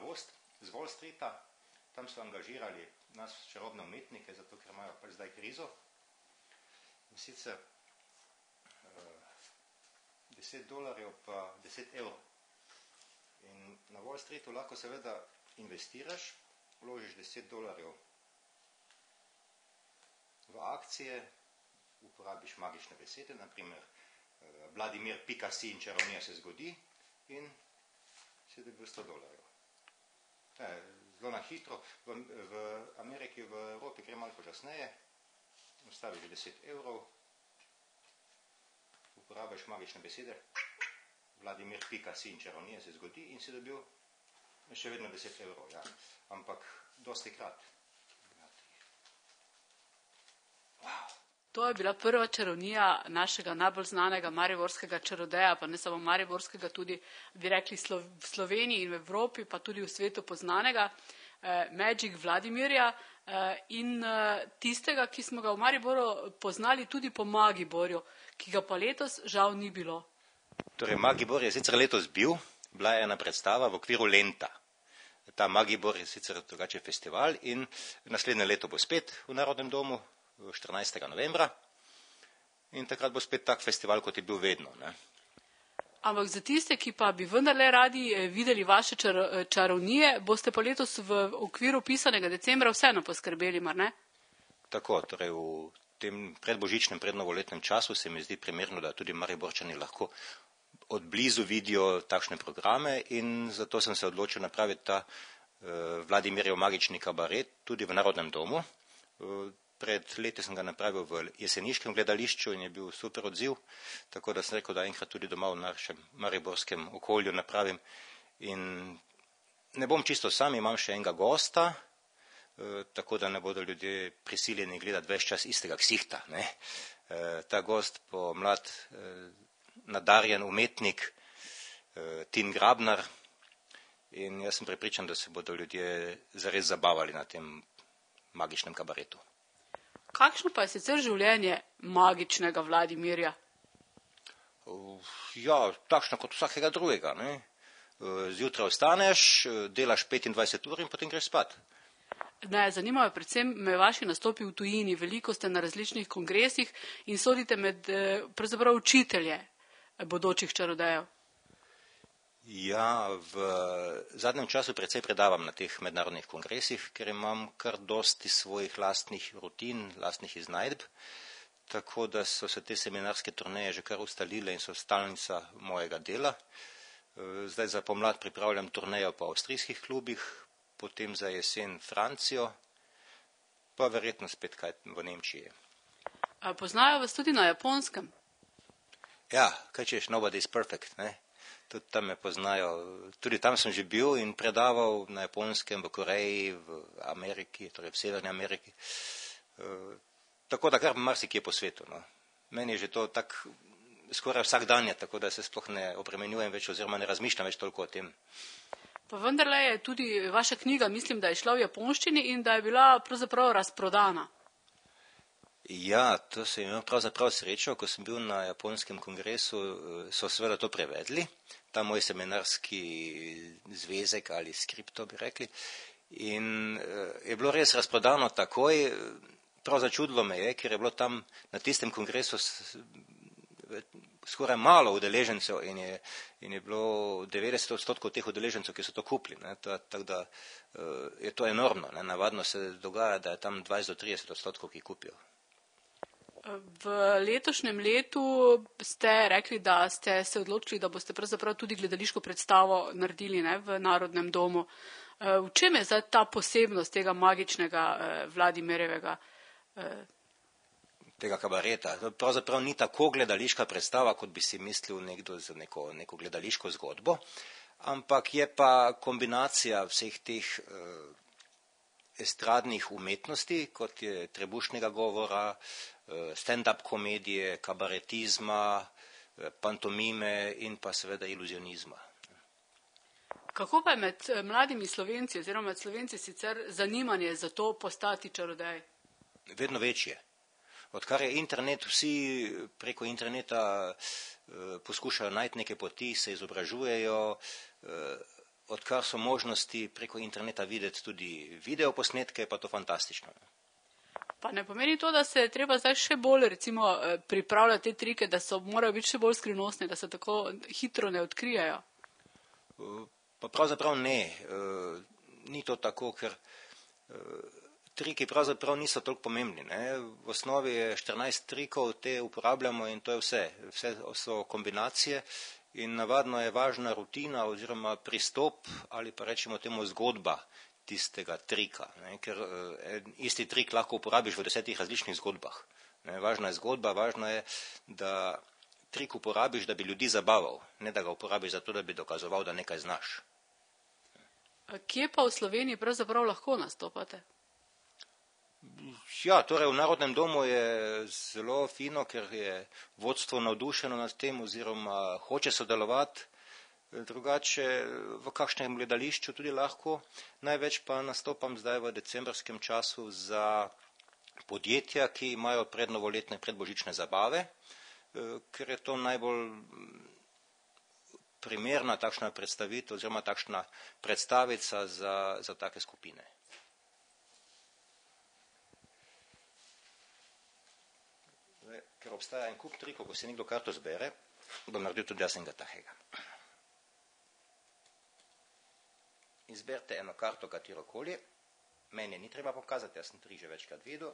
gost z Wall Streeta, tam so angažirali nas čarobne umetnike, zato ker imajo pač zdaj krizo. In sicer $10 pa €10. In na Wall Streetu lahko seveda investiraš, vložiš $10 v akcije, uporabiš magične besede, naprimer Vladimir Pikasi in čarovnija se zgodi in si dobil $100. Zelo na hitro, v Ameriki, v Evropi gre malo počasneje, ustaviš €10, uporabiš magične besede, Vladimir Pikasi in čarovnija se zgodi in si dobil še vedno €10, ja. Ampak dosti krat. Wow. To je bila prva čarovnija našega najbolj znanega mariborskega čarodeja, pa ne samo mariborskega, tudi bi rekli v Sloveniji in v Evropi, pa tudi v svetu poznanega, Magic Vladimirja in tistega, ki smo ga v Mariboru poznali tudi po Magiborju, ki ga pa letos žal ni bilo. Torej, Magibor je sicer letos bil, bila je ena predstava v okviru Lenta. Ta Magibor je sicer drugače festival in naslednje leto bo spet v Narodnem domu, 14. novembra. In takrat bo spet tak festival, kot je bil vedno. Ne? Ampak za tiste, ki pa bi vendarle radi videli vaše čarovnije, boste pa letos v okviru pisanega decembra vseeno poskrbeli, mar ne? Tako, torej v tem predbožičnem, prednovoletnem času se mi zdi primerno, da tudi Mariborčani lahko od blizu vidijo takšne programe in zato sem se odločil napraviti ta Vladimirjev magični kabaret tudi v Narodnem domu. Pred leti sem ga napravil v jeseniškem gledališču in je bil super odziv, tako da sem rekel, da enkrat tudi doma v našem mariborskem okolju napravim. In ne bom čisto sam, imam še enega gosta, tako da ne bodo ljudje prisiljeni gledati ves čas istega ksihta. Ne? Ta gost bo mlad, nadarjen umetnik, Tin Grabnar, in jaz sem prepričan, da se bodo ljudje zares zabavali na tem magičnem kabaretu. Kakšno pa je sicer življenje magičnega Vladimirja? Ja, takšno kot vsakega drugega. Ne? Zjutraj ostaneš, delaš 25 ur in potem greš spat. Ne, zanimajo predvsem me vaši nastopi v tujini. Veliko ste na različnih kongresih in sodite med pravzaprav učitelje bodočih čarodejev. Ja, v zadnjem času precej predavam na teh mednarodnih kongresih, ker imam kar dosti svojih lastnih rutin, lastnih iznajdb, tako da so se te seminarske turneje že kar ustalile in so stalnica mojega dela. Zdaj za pomlad pripravljam turnejo po avstrijskih klubih, potem za jesen Francijo, pa verjetno spet kaj v Nemčiji. Poznajo vas tudi na Japonskem? Ja, kaj češ, nobody is perfect, ne? Tudi tam me poznajo, tudi tam sem že bil in predaval na Japonskem, v Koreji, v Ameriki, torej v Severni Ameriki. Tako da kar marsikje po svetu. No. Meni je že to tak skoraj vsak dan je, tako da se sploh ne obremenjujem več oziroma ne razmišljam več toliko o tem. Pa vendarle je tudi vaša knjiga, mislim, da je šla v japonščini in da je bila pravzaprav razprodana. Ja, to sem imel pravzaprav srečo, ko sem bil na japonskem kongresu, so seveda to prevedli, ta moj seminarski zvezek ali skripto bi rekli, in je bilo res razprodano takoj, prav začudilo me je, ker je bilo tam na tistem kongresu skoraj malo udeležencev in je bilo 90% teh udeležencev, ki so to kupili, tako da je to enormno, ne? Navadno se dogaja, da je tam 20-30%, ki kupijo. V letošnjem letu ste rekli, da ste se odločili, da boste pravzaprav tudi gledališko predstavo naredili, ne, v Narodnem domu. V čem je zdaj ta posebnost tega magičnega Vladimirjevega? Tega kabareta. Pravzaprav ni tako gledališka predstava, kot bi si mislil nekdo za neko gledališko zgodbo, ampak je pa kombinacija vseh teh estradnih umetnosti, kot je trebušnega govora, stand-up komedije, kabaretizma, pantomime in pa seveda iluzionizma. Kako pa je med mladimi Slovenci oziroma med Slovenci sicer zanimanje za to postati čarodej? Vedno večje. Odkar je internet, vsi preko interneta poskušajo najti neke poti, se izobražujejo, odkar so možnosti preko interneta videti tudi videoposnetke, pa to fantastično. Pa ne pomeni to, da se je treba zdaj še bolj recimo pripravljati te trike, da morajo biti še bolj skrivnostni, da se tako hitro ne odkrijajo? Pa pravzaprav ne. Ni to tako, ker triki pravzaprav niso toliko pomembni. Ne? V osnovi je 14 trikov, te uporabljamo in to je vse. Vse so kombinacije in navadno je važna rutina oziroma pristop ali pa rečemo temu zgodba tistega trika. Ne? Ker isti trik lahko uporabiš v 10 različnih zgodbah. Ne? Važna je zgodba, važno je, da trik uporabiš, da bi ljudi zabaval, ne da ga uporabiš za to, da bi dokazoval, da nekaj znaš. Kje pa v Sloveniji pravzaprav lahko nastopate? Ja, torej v Narodnem domu je zelo fino, ker je vodstvo navdušeno nad tem oziroma hoče sodelovati. Drugače v kakšnem gledališču tudi lahko. Največ pa nastopam zdaj v decembrskem času za podjetja, ki imajo prednovoletne predbožične zabave, ker je to najbolj primerna takšna predstavitev oziroma takšna predstavica za take skupine. Ker obstaja en kup trikov, ko si nekdo karto zbere, bom naredil tudi jaz enega takega. Izberite eno karto, katerokoli. Meni ni treba pokazati, jaz sem 3 že večkrat videl.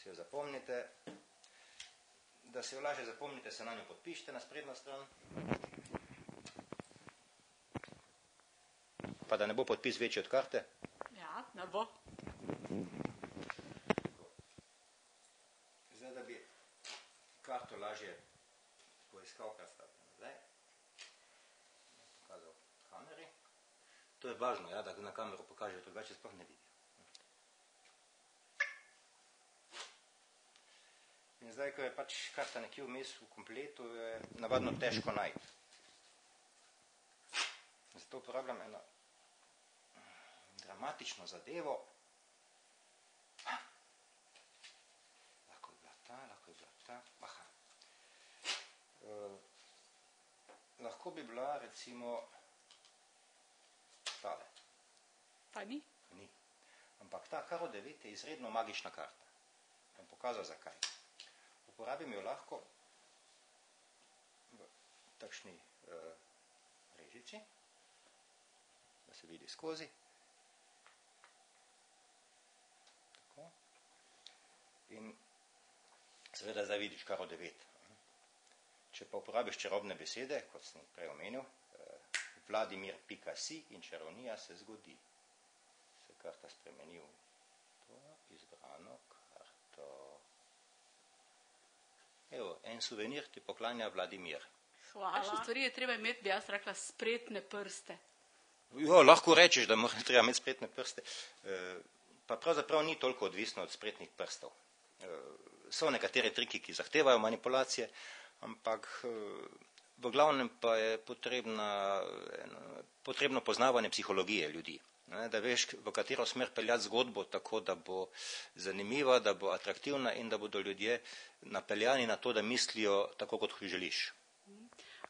Si jo zapomnite. Da se jo lažje zapomnite, se na njo podpišite na sprednjo stran. Pa da ne bo podpis večji od karte. Ja, ne bo. Zdaj, da bi karto lažje poiskal, kar stavite nazaj. Pokazal kameri. To je važno, ja, da na kameru pokažejo, drugače sploh ne vidijo. In zdaj, ko je pač karta nekje vmes v kompletu, je navadno težko najti. Zato uporabljam eno dramatično zadevo. Lahko je bila ta. Aha. Lahko bi bila recimo tale. Pa ni? Ni. Ampak ta karo 9 je izredno magična karta. Bom pokazal zakaj. Uporabim jo lahko v takšni režici, da se vidi skozi. Tako. In seveda zdaj vidiš karo 9. Če pa uporabiš čarobne besede, kot sem prej omenil, Vladimir.si in čarovnija se zgodi. Se karta spremeni v to izbrano karto. Evo, en suvenir ti poklanja Vladimir. Hvala. Kakšne stvari je treba imeti, bi jaz rekla, spretne prste? Jo, lahko rečeš, da treba imeti spretne prste. Pa pravzaprav ni toliko odvisno od spretnih prstov. So nekatere triki, ki zahtevajo manipulacije, ampak v glavnem pa je potrebno poznavanje psihologije ljudi. Da veš, v katero smer peljati zgodbo, tako da bo zanimiva, da bo atraktivna in da bodo ljudje napeljani na to, da mislijo tako, kot želiš.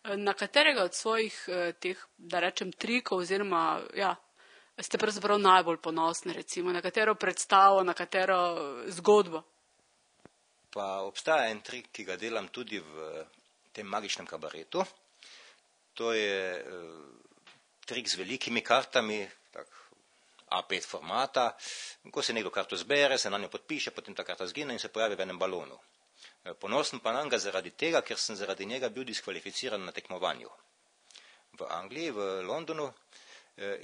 Na katerega od svojih teh, da rečem, trikov oziroma, ja, ste pravzaprav najbolj ponosni, recimo, na katero predstavo, na katero zgodbo? Pa obstaja en trik, ki ga delam tudi v tem magičnem kabaretu. To je trik z velikimi kartami, A5 formata. Ko se nekdo karto zbere, se na njo podpiše, potem ta karta zgine in se pojavi v enem balonu. Ponosen pa nam ga zaradi tega, ker sem zaradi njega bil diskvalificiran na tekmovanju v Angliji, v Londonu.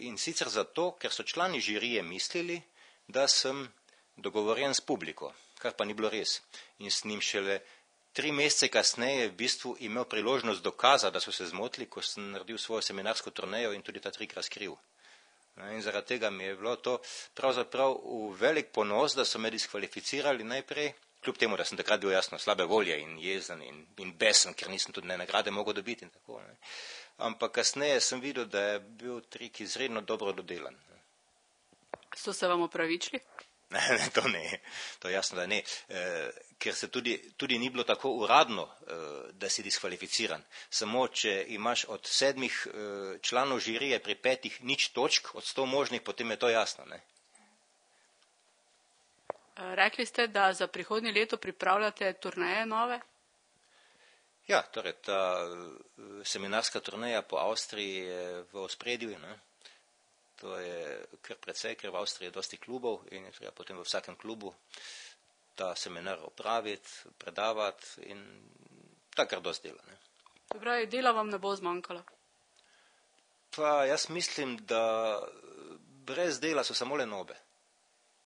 In sicer zato, ker so člani žirije mislili, da sem dogovorjen s publiko, kar pa ni bilo res. In s njim šele 3 mesece kasneje v bistvu imel priložnost dokaza, da so se zmotili, ko sem naredil svojo seminarsko turnejo in tudi ta trik razkril. In zaradi tega mi je bilo to pravzaprav v velik ponos, da so me diskvalificirali najprej, kljub temu, da sem takrat bil jasno slabe volje in jezen in besen, ker nisem tudi nagrade mogel dobiti in tako. Ne. Ampak kasneje sem videl, da je bil trik izredno dobro dodelan. So se vam opravičili? Ne, to ne, to je jasno, da ne, ker se tudi ni bilo tako uradno, da si diskvalificiran. Samo, če imaš od 7 članov žirije pri 5 nič točk, od 100 možnih, potem je to jasno, ne. Rekli ste, da za prihodnje leto pripravljate turneje nove? Ja, torej ta seminarska turneja po Avstriji je v ospredju, ne. To je kar precej, ker v Avstriji je dosti klubov in je treba potem v vsakem klubu ta seminar opraviti, predavati in takrat dosti dela, ne. Dobro, dela vam ne bo zmanjkalo? Pa jaz mislim, da brez dela so samo le nobe.